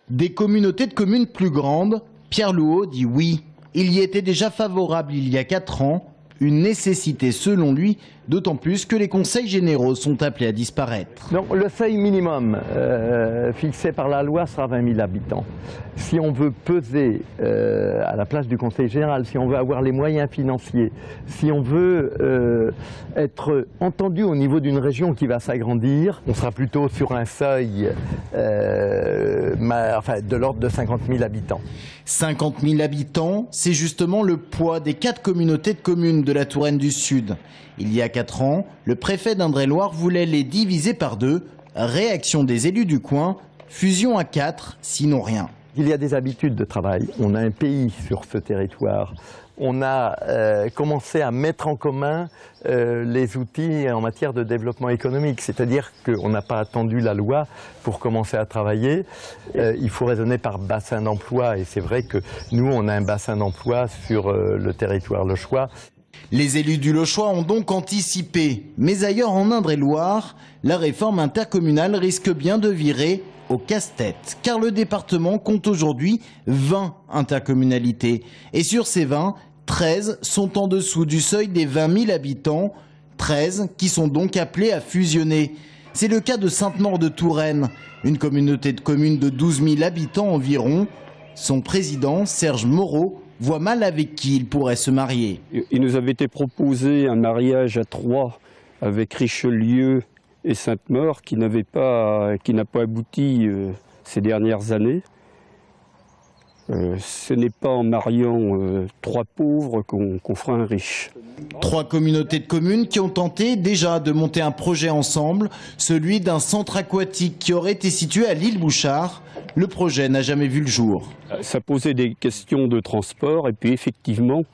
Des communautés de communes plus grandes, Pierre Louot dit oui. Il y était déjà favorable il y a 4 ans, une nécessité selon lui, d'autant plus que les conseils généraux sont appelés à disparaître. Donc le seuil minimum fixé par la loi sera 20 000 habitants. Si on veut peser à la place du conseil général, si on veut avoir les moyens financiers, si on veut être entendu au niveau d'une région qui va s'agrandir, on sera plutôt sur un seuil de l'ordre de 50 000 habitants. 50 000 habitants, c'est justement le poids des 4 communautés de communes de la Touraine du Sud. Il y a 4 ans, le préfet d'Indre-et-Loire voulait les diviser par 2. Réaction des élus du coin, fusion à 4, sinon rien. Il y a des habitudes de travail. On a un pays sur ce territoire. On a commencé à mettre en commun les outils en matière de développement économique. C'est-à-dire qu'on n'a pas attendu la loi pour commencer à travailler. Il faut raisonner par bassin d'emploi. Et c'est vrai que nous, on a un bassin d'emploi sur le territoire lochois. Les élus du Lochois ont donc anticipé. Mais ailleurs en Indre-et-Loire, la réforme intercommunale risque bien de virer au casse-tête. Car le département compte aujourd'hui 20 intercommunalités. Et sur ces 20, 13 sont en dessous du seuil des 20 000 habitants. 13 qui sont donc appelés à fusionner. C'est le cas de Sainte-Maure-de-Touraine, une communauté de communes de 12 000 habitants environ. Son président, Serge Moreau, voit mal avec qui il pourrait se marier. Il nous avait été proposé un mariage à 3 avec Richelieu et Sainte-Maure qui n'a pas abouti ces dernières années. Ce n'est pas en mariant 3 pauvres qu'on fera un riche. 3 communautés de communes qui ont tenté déjà de monter un projet ensemble, celui d'un centre aquatique qui aurait été situé à l'île Bouchard. Le projet n'a jamais vu le jour. Ça posait des questions de transport et puis effectivement,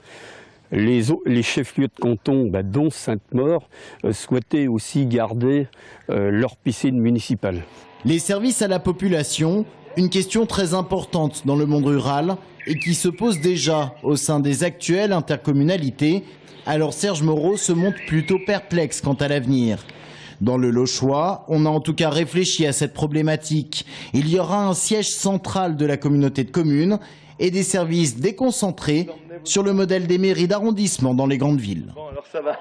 les chefs-lieux de canton, dont Sainte-Maure, souhaitaient aussi garder leur piscine municipale. Les services à la population, une question très importante dans le monde rural et qui se pose déjà au sein des actuelles intercommunalités. Alors Serge Moreau se montre plutôt perplexe quant à l'avenir. Dans le Lochois, on a en tout cas réfléchi à cette problématique. Il y aura un siège central de la communauté de communes et des services déconcentrés sur le modèle des mairies d'arrondissement dans les grandes villes. Bon, alors ça va.